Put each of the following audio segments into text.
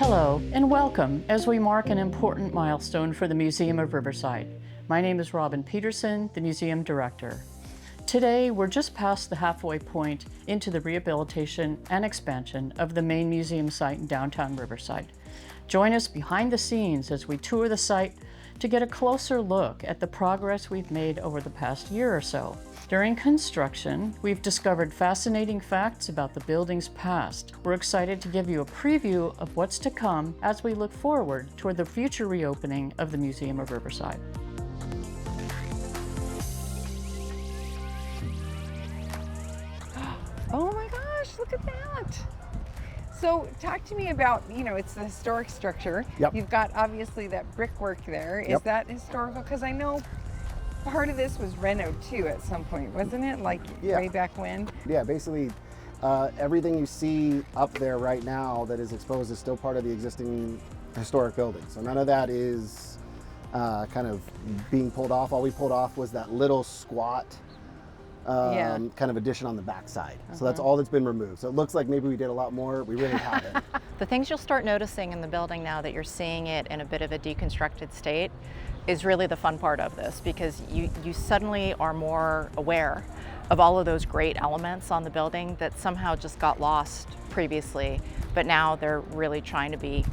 Hello and welcome as we mark an important milestone for the Museum of Riverside. My name is Robin Peterson, the Museum Director. Today, we're just past the halfway point into the rehabilitation and expansion of the main museum site in downtown Riverside. Join us behind the scenes as we tour the site to get a closer look at the progress we've made over the past year or so. During construction, we've discovered fascinating facts about the building's past. We're excited to give you a preview of what's to come as we look forward toward the future reopening of the Museum of Riverside. Oh my gosh, look at that. So talk to me about, it's the historic structure. Yep. You've got obviously that brickwork there. Is Yep. that historical? Because I know part of this was reno too at some point, wasn't it? Like Yeah. way back when? Yeah, basically everything you see up there right now that is exposed is still part of the existing historic building. So none of that is kind of being pulled off. All we pulled off was that little squat kind of addition on the backside. So that's all that's been removed. So it looks like maybe we did a lot more. We really haven't. The things you'll start noticing in the building now that you're seeing it in a bit of a deconstructed state is really the fun part of this, because you suddenly are more aware of all of those great elements on the building that somehow just got lost previously, but now they're really trying to be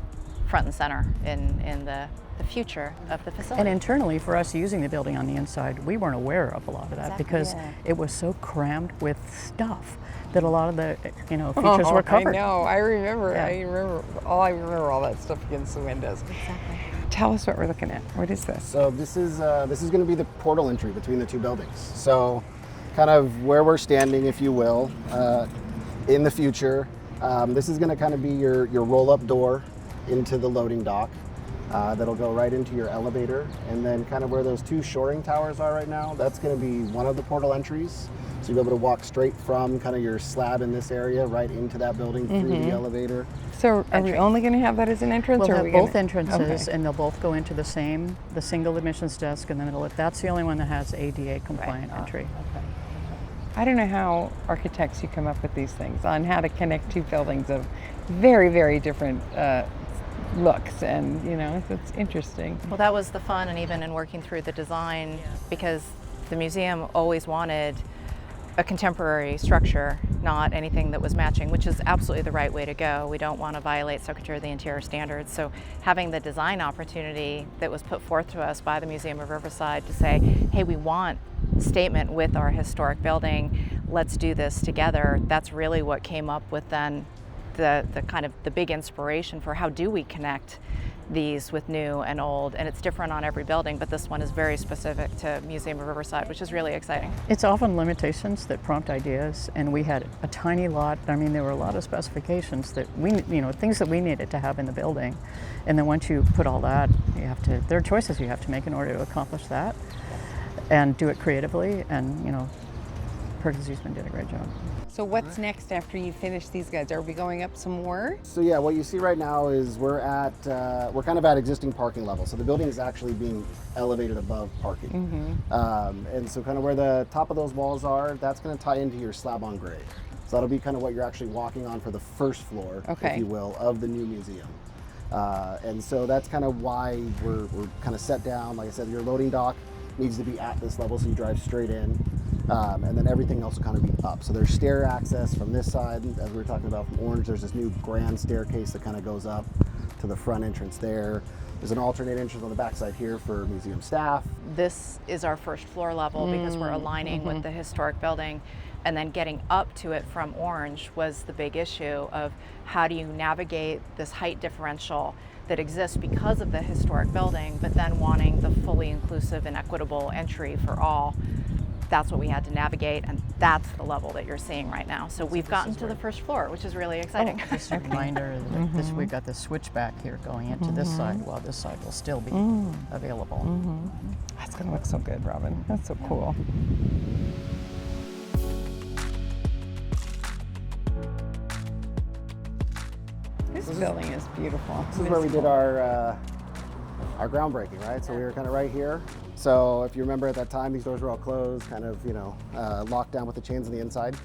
front and center in the future of the facility. And internally, for us using the building on the inside, we weren't aware of a lot of that Exactly. because it was so crammed with stuff that a lot of the features were covered. I know, I remember. Yeah. I remember all that stuff against the windows. Exactly. Tell us what we're looking at. What is this? So this is going to be the portal entry between the two buildings. So kind of where we're standing, if you will, in the future. This is going to kind of be your roll-up door into the loading dock. That'll go right into your elevator, and then kind of where those two shoring towers are right now, that's going to be one of the portal entries. So you'll be able to walk straight from kind of your slab in this area right into that building through the elevator. So are we only going to have that as an entrance? We'll or are have we both gonna... entrances, Okay. and they'll both go into the single admissions desk in the middle. That's the only one that has ADA compliant entry. I don't know how architects you come up with these things on how to connect two buildings of very, very different looks, and it's interesting. Well, that was the fun, and even in working through the design, because the museum always wanted a contemporary structure, not anything that was matching, which is absolutely the right way to go. We don't want to violate Secretary of the Interior standards. So having the design opportunity that was put forth to us by the Museum of Riverside to say, hey, we want statement with our historic building, let's do this together. That's really what came up with then the kind of the big inspiration for how do we connect these with new and old, and it's different on every building, but this one is very specific to Museum of Riverside, which is really exciting. It's often limitations that prompt ideas, and we had a tiny lot. I mean, there were a lot of specifications that things that we needed to have in the building, and then once you put all that, there are choices you have to make in order to accomplish that, and do it creatively. And Perkins Eastman did a great job. So what's next after you finish these guys? Are we going up some more? So yeah, what you see right now is we're kind of at existing parking level. So the building is actually being elevated above parking. And so kind of where the top of those walls are, that's going to tie into your slab on grade. So that'll be kind of what you're actually walking on for the first floor, if you will, of the new museum. And so that's kind of why we're kind of set down. Like I said, your loading dock needs to be at this level, so you drive straight in. And then everything else will kind of be up. So there's stair access from this side, as we were talking about from Orange. There's this new grand staircase that kind of goes up to the front entrance there. There's an alternate entrance on the back side here for museum staff. This is our first floor level because we're aligning with the historic building, and then getting up to it from Orange was the big issue of how do you navigate this height differential that exists because of the historic building, but then wanting the fully inclusive and equitable entry for all. That's what we had to navigate, and that's the level that you're seeing right now. So we've gotten to the first floor, which is really exciting. Just a reminder that we've got this switchback here going into this side, while this side will still be available. That's going to look so good, Robin. That's so cool. This building is beautiful. This is where we did our groundbreaking, right? So we were kind of right here. So if you remember at that time, these doors were all closed, kind of, locked down with the chains on the inside.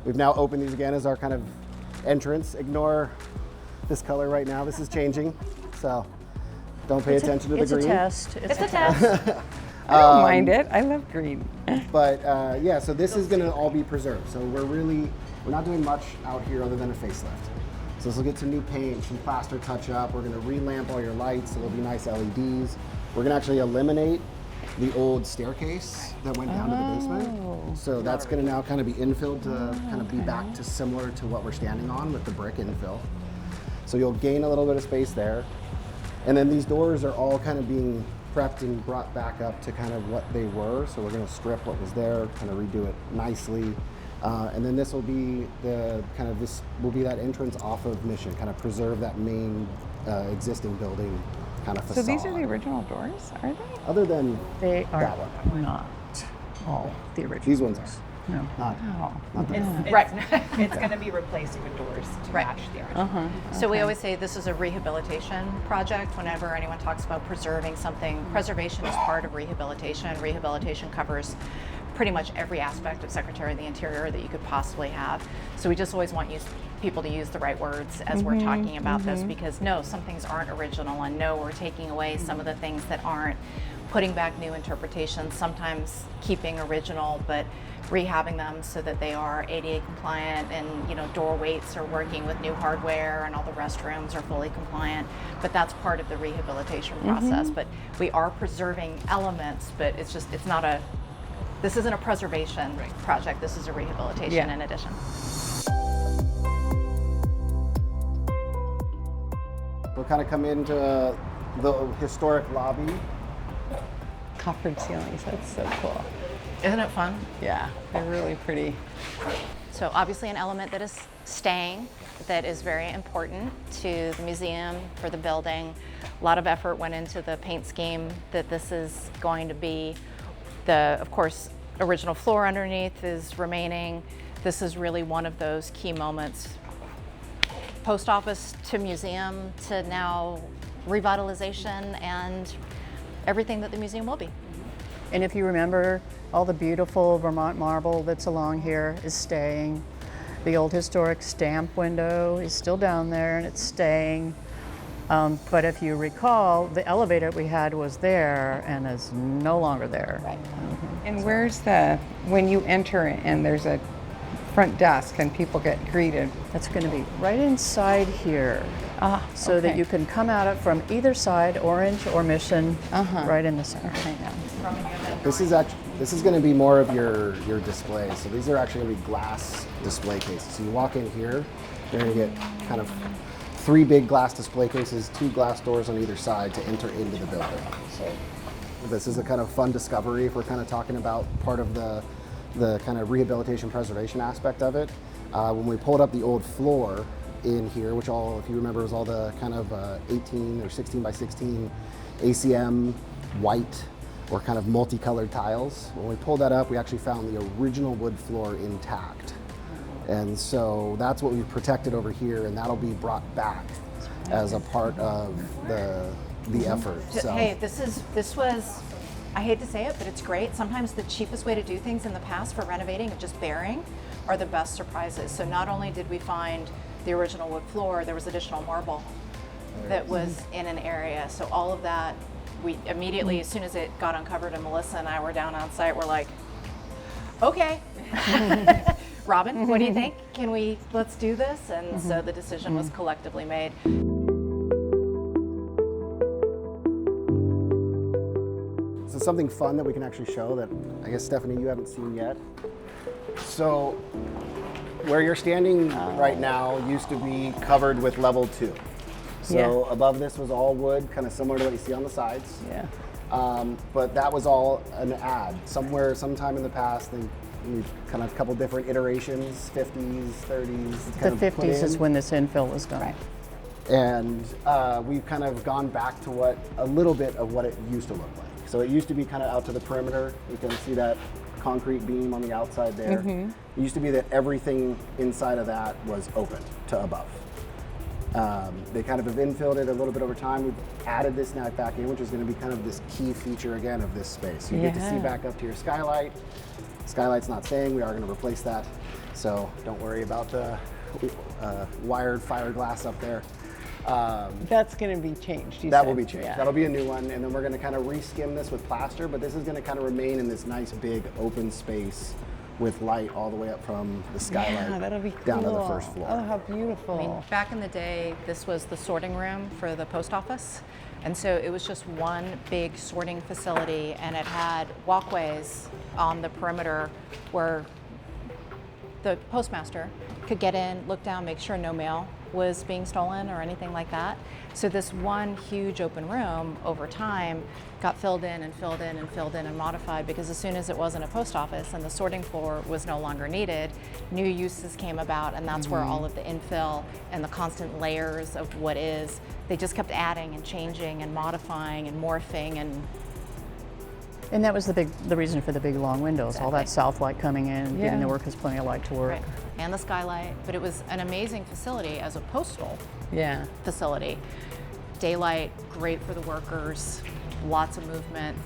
We've now opened these again as our kind of entrance. Ignore this color right now. This is changing, so don't pay attention to the It's green. a test. It's a test. I don't mind it. I love green. But yeah, so this is gonna all be preserved. So we're not doing much out here other than a facelift. So this will get some new paint, some plaster touch up. We're gonna re-lamp all your lights. It'll be nice LEDs. We're gonna actually eliminate the old staircase that went down to the basement. So that's gonna now kind of be infilled to kind of be back to similar to what we're standing on with the brick infill. So you'll gain a little bit of space there. And then these doors are all kind of being prepped and brought back up to kind of what they were. So we're gonna strip what was there, kind of redo it nicely. And then this will be this will be that entrance off of Mission, kind of preserve that main existing building kind of So facade. these are the original doors, are they? Other than They are that one. not all the original. These ones are. No. Not, Oh. not the Right. It's going to be replaced with doors to Right. match the original. So we always say this is a rehabilitation project. Whenever anyone talks about preserving something, preservation is part of rehabilitation. Rehabilitation covers pretty much every aspect of Secretary of the Interior that you could possibly have. So we just always want people to use the right words as we're talking about this, because no, some things aren't original, and no, we're taking away some of the things that aren't, putting back new interpretations, sometimes keeping original, but rehabbing them so that they are ADA compliant, and door weights are working with new hardware, and all the restrooms are fully compliant. But that's part of the rehabilitation process. But we are preserving elements, but it's not this isn't a preservation project. This is a rehabilitation in addition. We'll kind of come into the historic lobby. Coffered ceilings, that's so cool. Isn't it fun? Yeah, they're really pretty. So obviously an element that is staying, that is very important to the museum, for the building. A lot of effort went into the paint scheme that this is going to be. Of course, original floor underneath is remaining. This is really one of those key moments. Post office to museum to now revitalization and everything that the museum will be. And if you remember, all the beautiful Vermont marble that's along here is staying. The old historic stamp window is still down there and it's staying. But if you recall, the elevator we had was there and is no longer there. Right. And where's when you enter and there's a front desk and people get greeted? That's going to be right inside here. So that okay. you can come at it from either side, Orange or Mission, right in the center. This is going to be more of your display. So these are actually going to be glass display cases. So you walk in here, you're going to get kind of 3 big glass display cases, 2 glass doors on either side to enter into the building. So this is a kind of fun discovery if we're kind of talking about part of the kind of rehabilitation preservation aspect of it. When we pulled up the old floor in here, which if you remember, was all the kind of 18 or 16 by 16 ACM white or kind of multicolored tiles. When we pulled that up, we actually found the original wood floor intact. And so that's what we've protected over here, and that'll be brought back as a part of the effort. So. Hey, this was, I hate to say it, but it's great. Sometimes the cheapest way to do things in the past for renovating and just bearing are the best surprises. So not only did we find the original wood floor, there was additional marble that was in an area. So all of that, we immediately, as soon as it got uncovered, and Melissa and I were down on site, we're like, okay. Robin, what do you think? Let's do this? And so the decision was collectively made. So something fun that we can actually show that I guess, Stephanie, you haven't seen yet. So where you're standing right now used to be covered with level 2. So above this was all wood, kind of similar to what you see on the sides. Yeah. But that was all an ad. Sometime in the past, we've kind of a couple different iterations, 50s, 30s. The 50s is when this infill was done. Right. And we've kind of gone back to a little bit of what it used to look like. So it used to be kind of out to the perimeter. You can see that concrete beam on the outside there. It used to be that everything inside of that was open to above. They kind of have infilled it a little bit over time. We've added this now back in, which is going to be kind of this key feature again of this space. You get to see back up to your skylight. Skylight's not staying. We are going to replace that. So don't worry about the wired fiberglass up there. That's going to be changed. That will be changed. Yeah. That'll be a new one, and then we're going to kind of reskim this with plaster, but this is going to kind of remain in this nice big open space with light all the way up from the skylight Yeah, that'll be cool. down to the first floor. Oh, how beautiful. I mean, back in the day, this was the sorting room for the post office. And so it was just one big sorting facility, and it had walkways on the perimeter where the postmaster could get in, look down, make sure no mail was being stolen or anything like that. So this one huge open room over time got filled in and filled in and filled in and modified, because as soon as it wasn't a post office and the sorting floor was no longer needed, new uses came about, and that's where all of the infill and the constant layers of what is, they just kept adding and changing and modifying and morphing. And that was the reason for the big long windows, all that south light coming in, giving Yeah. the workers plenty of light to work. Right. And the skylight, but it was an amazing facility as a postal Yeah. facility. Daylight, great for the workers, lots of movement.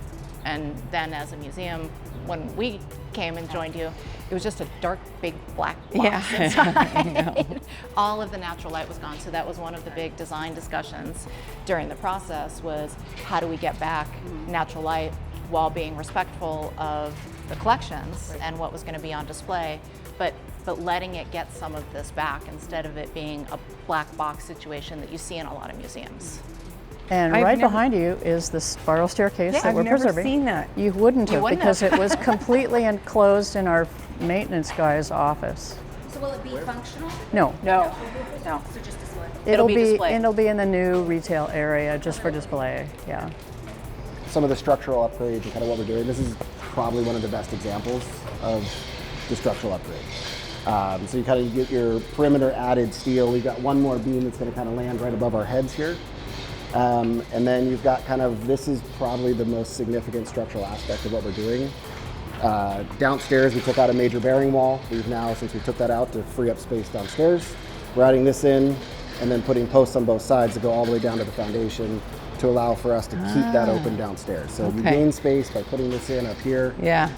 And then as a museum, when we came and joined you, it was just a dark, big black box Yeah. inside. All of the natural light was gone. So that was one of the big design discussions during the process, was how do we get back natural light while being respectful of the collections and what was going to be on display, but letting it get some of this back instead of it being a black box situation that you see in a lot of museums. And I've right never- behind you is the spiral staircase Yeah. that I've we're never preserving. seen that. You wouldn't have, wouldn't because have. it was completely enclosed in our maintenance guy's office. So will it be functional? No, No, no. So just display? It'll be displayed. it'll be in the new retail area just for display. Yeah. Some of the structural upgrades and kind of what we're doing. This is probably one of the best examples of the structural upgrade. So you kind of get your perimeter added steel. We've got one more beam that's going to kind of land right above our heads here. And then you've got kind of, this is probably the most significant structural aspect of what we're doing. Downstairs, we took out a major bearing wall. We've now, since we took that out to free up space downstairs, we're adding this in and then putting posts on both sides to go all the way down to the foundation to allow for us to keep that open downstairs. So we Okay. gain space by putting this in up here. Yeah.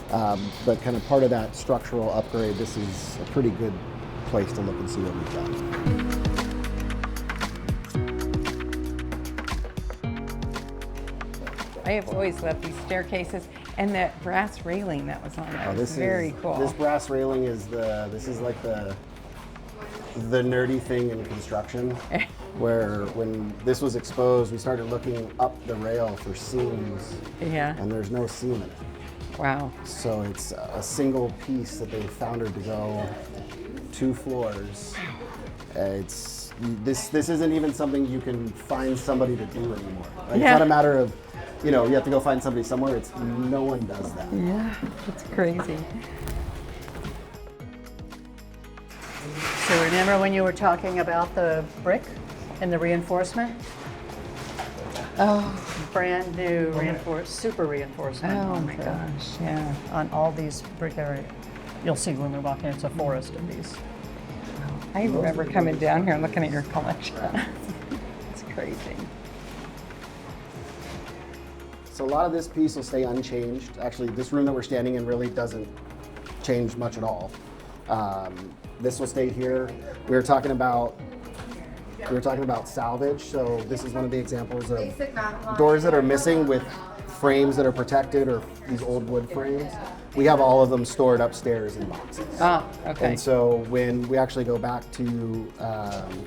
But kind of part of that structural upgrade, this is a pretty good place to look and see what we've done. I have always loved these staircases and that brass railing that was on it. This Very is, cool. This brass railing is this is like the nerdy thing in construction, where when this was exposed, we started looking up the rail for seams, Yeah. and there's no seam in it. Wow. So it's a single piece that they founded to go 2 floors. This isn't even something you can find somebody to do anymore. Like, It's Yeah. not a matter of, you have to go find somebody somewhere. It's no one does that. Yeah. It's crazy. So remember when you were talking about the brick and the reinforcement? Oh. Brand new super reinforcement. Oh on my the- gosh. Yeah. On all these brick area. You'll see when we walk in, it's a forest of these. I remember coming down here and looking at your collection. It's crazy. So a lot of this piece will stay unchanged. Actually, this room that we're standing in really doesn't change much at all. This will stay here. We were talking about salvage. So this is one of the examples of doors that are missing with frames that are protected, or these old wood frames. We have all of them stored upstairs in boxes. Oh, okay. And so when we actually go back to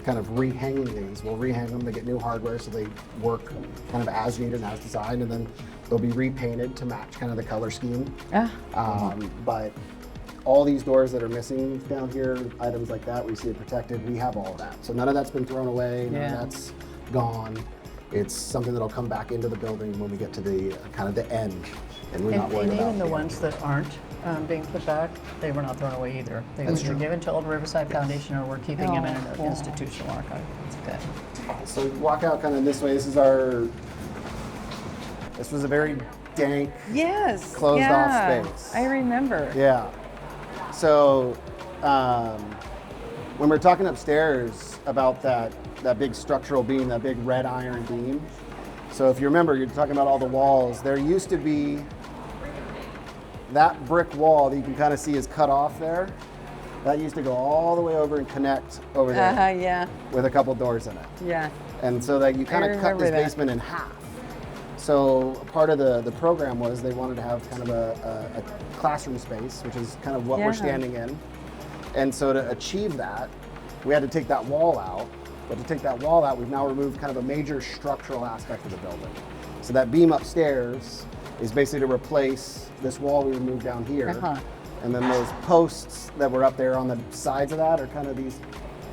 kind of rehanging these, we'll rehang them to get new hardware so they work kind of as needed and as designed, and then they'll be repainted to match kind of the color scheme. But all these doors that are missing down here, items like that, we see it protected, we have all of that. So none of that's been thrown away, none Yeah. of that's gone. It's something that'll come back into the building when we get to the kind of the end, and we're not And worried about even the end. ones that aren't being put back, they were not thrown away either. They were That's either true. given to Old Riverside Foundation, or we're keeping them in an cool. institutional archive. That's good. So walk out kind of this way. This was a very dank, Yes. Closed off yeah. space. I remember. yeah. So when we're talking upstairs about that big structural beam, that big red iron beam. So if you remember, you're talking about all the walls. There used to be that brick wall that you can kind of see is cut off there. That used to go all the way over and connect over there Yeah. with a couple doors in it. Yeah. And so that you kind of cut remember this that. basement in half. So part of the program was they wanted to have kind of a classroom space, which is kind of what Yeah. we're standing in. And so to achieve that, we had to take that wall out. But to take that wall out, we've now removed kind of a major structural aspect of the building. So that beam upstairs is basically to replace this wall we removed down here. Uh-huh. And then those posts that were up there on the sides of that are kind of these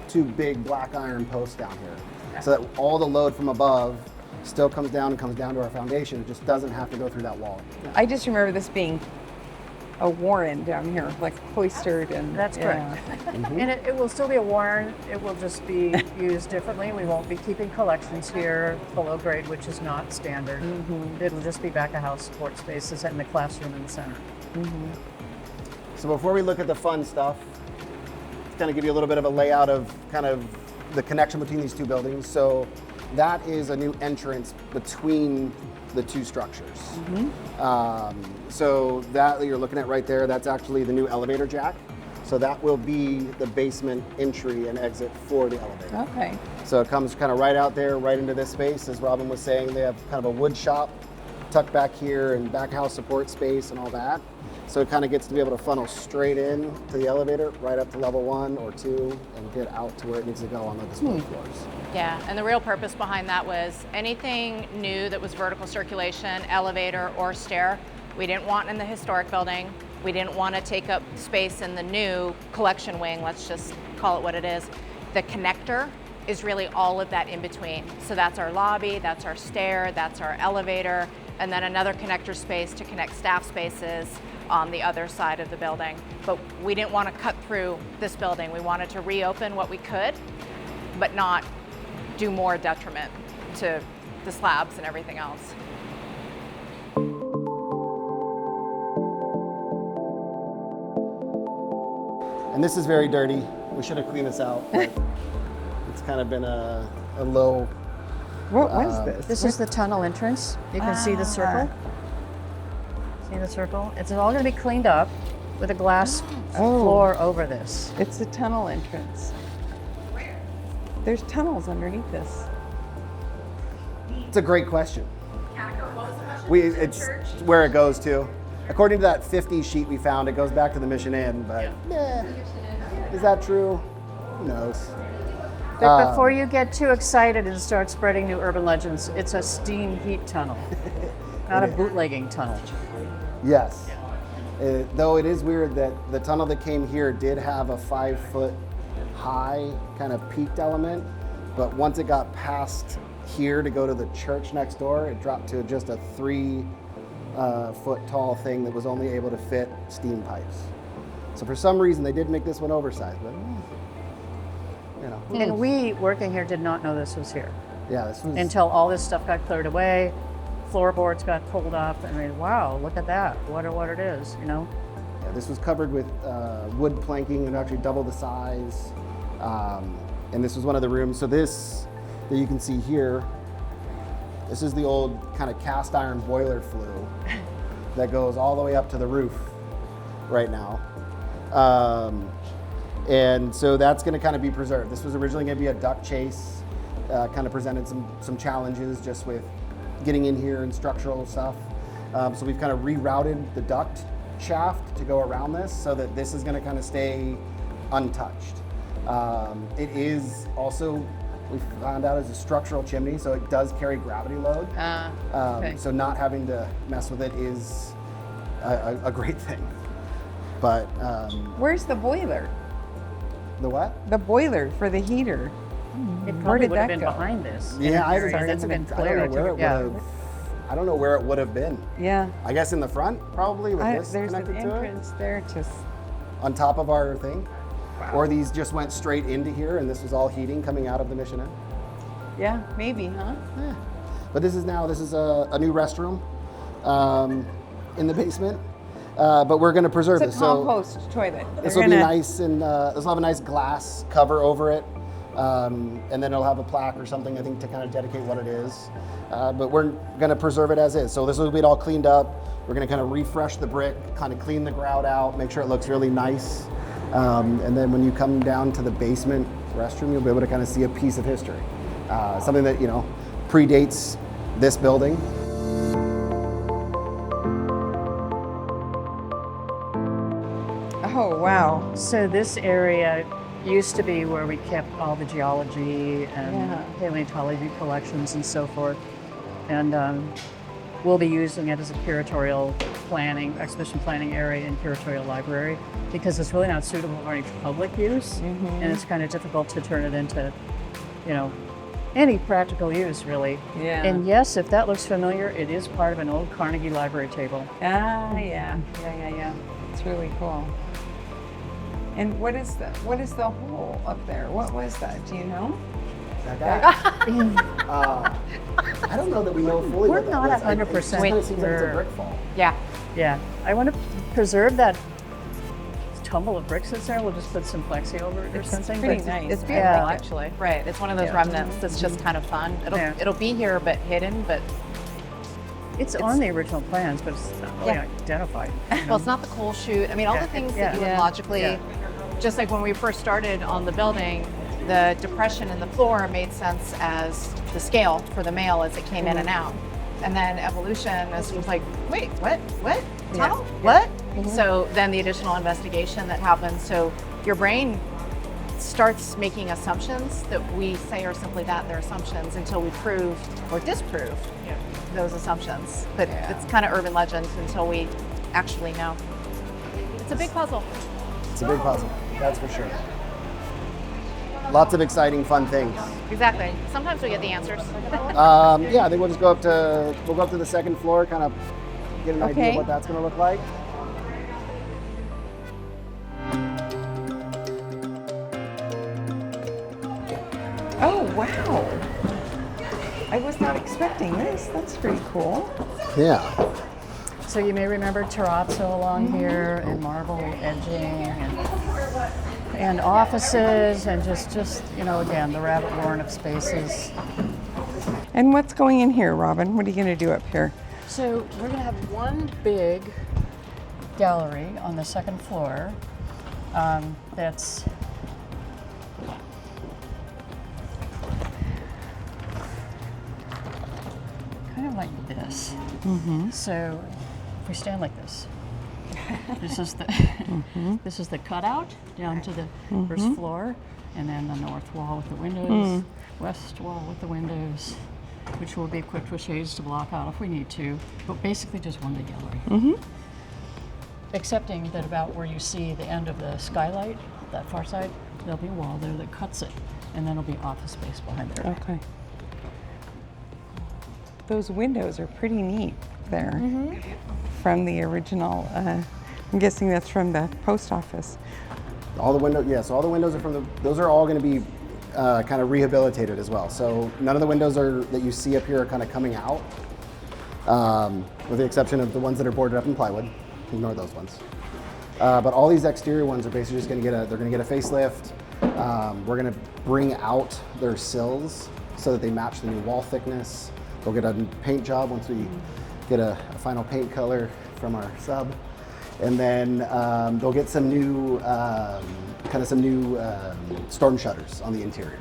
two big black iron posts down here. So that all the load from above still comes down and comes down to our foundation. It just doesn't have to go through that wall. I just remember this being a warren down here, like cloistered and. That's correct. And it will still be a warren. It will just be used differently. We won't be keeping collections here below grade, which is not standard. It'll just be back of house support spaces and the classroom in the center. So before we look at the fun stuff, it's going to give you a little bit of a layout of kind of the connection between these two buildings. So that is a new entrance between the two structures. So that you're looking at right there, that's actually the new elevator jack. So that will be the basement entry and exit for the elevator. Okay. So it comes kind of right out there, right into this space. As Robin was saying, they have kind of a wood shop tucked back here and back house support space and all that. So it kind of gets to be able to funnel straight in to the elevator, right up to level 1 or 2, and get out to where it needs to go on the display floors. Yeah, and the real purpose behind that was anything new that was vertical circulation, elevator or stair, we didn't want in the historic building. We didn't want to take up space in the new collection wing, let's just call it what it is. The connector is really all of that in between. So that's our lobby, that's our stair, that's our elevator, and then another connector space to connect staff spaces on the other side of the building. But we didn't want to cut through this building. We wanted to reopen what we could, but not do more detriment to the slabs and everything else. And this is very dirty. We should have cleaned this out, but it's kind of been a low. What was this? This is the tunnel entrance. You can see the circle. See the circle? It's all going to be cleaned up with a glass floor over this. It's the tunnel entrance. There's tunnels underneath this. It's a great question. It's where it goes to. According to that 50 sheet we found, it goes back to the Mission Inn, but is that true? Who knows? But before you get too excited and start spreading new urban legends, it's a steam heat tunnel, not a bootlegging tunnel. Yes. Though it is weird that the tunnel that came here did have a 5-foot high kind of peaked element, but once it got past here to go to the church next door, it dropped to just a 3-foot tall thing that was only able to fit steam pipes. So for some reason they did make this one oversized, but you know. And we, working here, did not know this was here Yeah, this was until all this stuff got cleared away, floorboards got pulled up, and I mean, wow, look at that, what it is, you know? yeah, this was covered with wood planking and actually double the size. And this was one of the rooms. So this that you can see here, this is the old kind of cast iron boiler flue that goes all the way up to the roof right now. And so that's going to kind of be preserved. This was originally going to be a duct chase, kind of presented some challenges just with getting in here and structural stuff. So we've kind of rerouted the duct shaft to go around this so that this is going to kind of stay untouched. It is also, we found out, is a structural chimney, so it does carry gravity load. Okay. So not having to mess with it is a great thing. But Where's the boiler? the what? The boiler for the heater. It Where probably did would have that been go? behind this. Yeah, I Sorry, that's been don't cleared. know where it would Yeah. have. I don't know where it would have been. Yeah. I guess in the front, probably with this There's an connected to it, entrance there to. on top of our thing. Or these just went straight into here, and this was all heating coming out of the Mission Inn. Yeah, maybe, huh? Yeah. But this is a new restroom in the basement. But we're going to preserve It's a this. compost toilet. This They're will be gonna- nice, and this will have a nice glass cover over it, and then it'll have a plaque or something, I think, to kind of dedicate what it is. But we're going to preserve it as is. So this will be all cleaned up. We're going to kind of refresh the brick, kind of clean the grout out, make sure it looks really nice. And then when you come down to the basement restroom, you'll be able to kind of see a piece of history. something that, predates this building. Oh, wow. So this area used to be where we kept all the geology and Yeah. paleontology collections and so forth. And we'll be using it as a curatorial planning, exhibition planning area and curatorial library because it's really not suitable for any public use. And it's kind of difficult to turn it into, any practical use really. Yeah. And yes, if that looks familiar, it is part of an old Carnegie Library table. Ah, yeah. It's really cool. And what is the hole up there? What was that? Do you know? I don't know that we know fully. We're what that not was. 100% It just kind of seems like it's a sure. brick fall. Yeah. Yeah, I want to preserve that tumble of bricks that's there. We'll just put some plexi over it or It's something. pretty but nice. It's beautiful, Yeah. actually. Right. It's one of those Yeah. remnants that's just kind of fun. Yeah. It'll be here but hidden, but It's on the original plans, but it's not really Yeah. identified. well, it's not the coal chute. I mean, all Yeah. the things Yeah. that you would Yeah. logically, Yeah. just like when we first started on the building, the depression in the floor made sense as the scale for the mail as it came in and out. And then evolution is was like, wait, what? Tunnel? What? So then the additional investigation that happens. So your brain starts making assumptions that we say are simply that, they're assumptions, until we prove or disprove those assumptions. But it's kind of urban legend until we actually know. It's a big puzzle. It's a big puzzle, that's for sure. Lots of exciting, fun things. Exactly. Sometimes we get the answers. Yeah, I think we'll just go up to the second floor, kind of get an idea of Okay. what that's going to look like. Oh, wow. I was not expecting this. That's pretty cool. Yeah. So you may remember terrazzo along here and marble edging and offices and just again, the rabbit warren of spaces. And what's going in here, Robin? What are you going to do up here? So we're gonna have one big gallery on the second floor that's kind of like this. So if we stand like this, this is the this is the cutout down to the first floor, and then the north wall with the windows, west wall with the windows, which will be equipped with shades to block out if we need to, but basically just one big gallery. Excepting that about where you see the end of the skylight, that far side, there'll be a wall there that cuts it, and then there'll be office space behind there. Okay. Those windows are pretty neat there from the original. I'm guessing that's from the post office. All the windows, yeah, so all the windows are those are all going to be kind of rehabilitated as well. So none of the windows that you see up here are kind of coming out, with the exception of the ones that are boarded up in plywood. Ignore those ones. But all these exterior ones are basically just going to get a facelift. We're going to bring out their sills so that they match the new wall thickness. They'll get a paint job once we get a final paint color from our sub. And then they'll get some new storm shutters on the interior.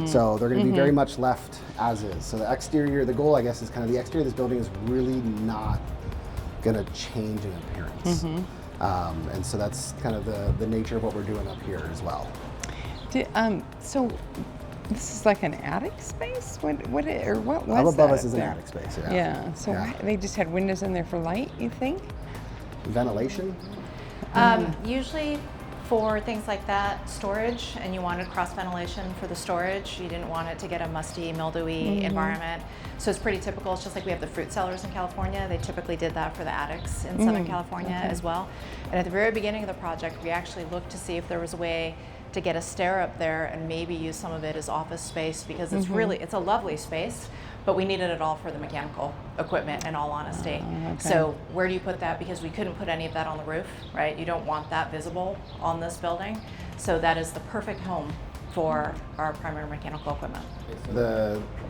So they're going to be very much left as is. So the exterior, the goal I guess is kind of the exterior of this building is really not going to change in appearance. And so that's kind of the nature of what we're doing up here as well. So this is like an attic space? What was Up that above us up is an there? attic space. Yeah. Yeah. So Yeah. they just had windows in there for light, you think? Ventilation. Usually for things like that, storage, and you wanted cross ventilation for the storage. You didn't want it to get a musty, mildewy environment. So it's pretty typical. It's just like we have the fruit cellars in California. They typically did that for the attics in Southern California as well. And at the very beginning of the project, we actually looked to see if there was a way to get a stair up there and maybe use some of it as office space, because it's really, it's a lovely space, but we needed it all for the mechanical equipment, in all honesty. So where do you put that? Because we couldn't put any of that on the roof, right? You don't want that visible on this building. So that is the perfect home for our primary mechanical equipment.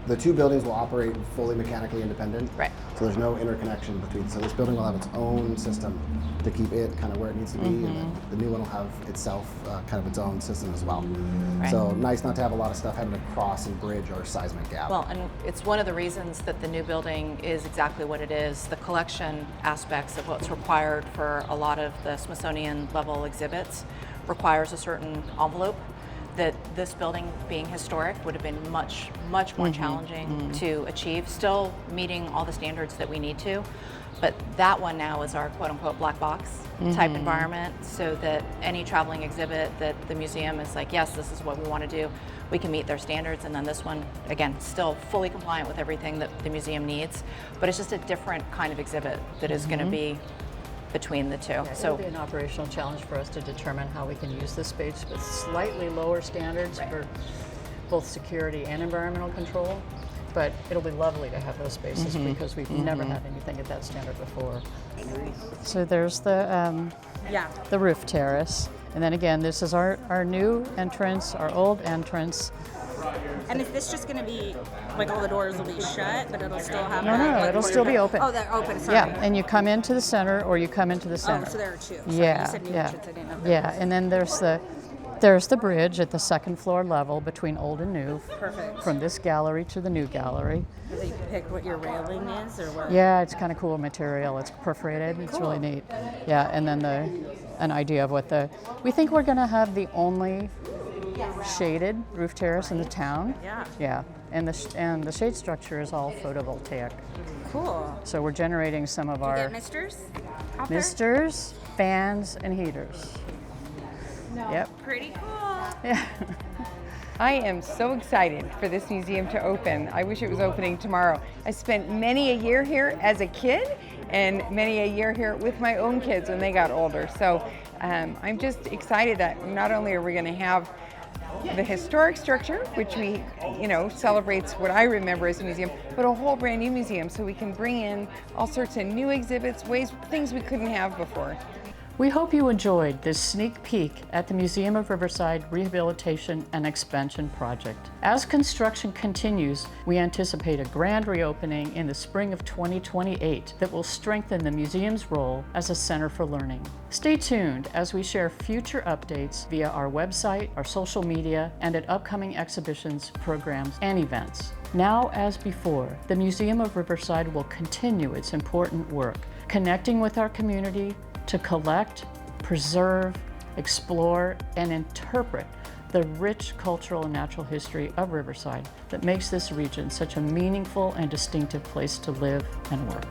The two buildings will operate fully mechanically independent. Right. So there's no interconnection between. So this building will have its own system to keep it kind of where it needs to be, and then the new one will have itself kind of its own system as well. Right. So nice not to have a lot of stuff having to cross and bridge our seismic gap. Well, and it's one of the reasons that the new building is exactly what it is. The collection aspects of what's required for a lot of the Smithsonian level exhibits requires a certain envelope that this building, being historic, would have been much more challenging to achieve, still meeting all the standards that we need to. But that one now is our quote unquote black box type environment, so that any traveling exhibit that the museum is like, yes, this is what we want to do, we can meet their standards. And then this one, again, still fully compliant with everything that the museum needs, but it's just a different kind of exhibit that is going to be between the two. It'll be an operational challenge for us to determine how we can use this space with slightly lower standards for both security and environmental control. But it'll be lovely to have those spaces because we've never had anything at that standard before. So there's the roof terrace. And then again, this is our new entrance, our old entrance. And is this just going to be, like all the doors will be shut, but it'll still have No, that, like, it'll still be open. Oh, they're open, sorry. Yeah, and you come into the center or you come into the center. Oh, so there are two. Sorry, Yeah, you said new yeah, entrance, I didn't know if yeah. there was. And then there's the bridge at the second floor level between old and new. Perfect. From this gallery to the new gallery. So you can pick what your railing is or what? Yeah, it's kind of cool material. It's perforated. It's really neat. Yeah, and then an idea of what we think we're going to have the only shaded roof terrace in the town. Yeah. Yeah, and the shade structure is all photovoltaic. Cool. So we're generating some of You our get misters out there? misters, fans, and heaters. Yep. Pretty cool. Yeah. I am so excited for this museum to open. I wish it was opening tomorrow. I spent many a year here as a kid and many a year here with my own kids when they got older. So I'm just excited that not only are we going to have the historic structure, which we, celebrates what I remember as a museum, but a whole brand new museum, so we can bring in all sorts of new exhibits, things we couldn't have before. We hope you enjoyed this sneak peek at the Museum of Riverside Rehabilitation and Expansion Project. As construction continues, we anticipate a grand reopening in the spring of 2028 that will strengthen the museum's role as a center for learning. Stay tuned as we share future updates via our website, our social media, and at upcoming exhibitions, programs, and events. Now, as before, the Museum of Riverside will continue its important work, connecting with our community to collect, preserve, explore, and interpret the rich cultural and natural history of Riverside that makes this region such a meaningful and distinctive place to live and work.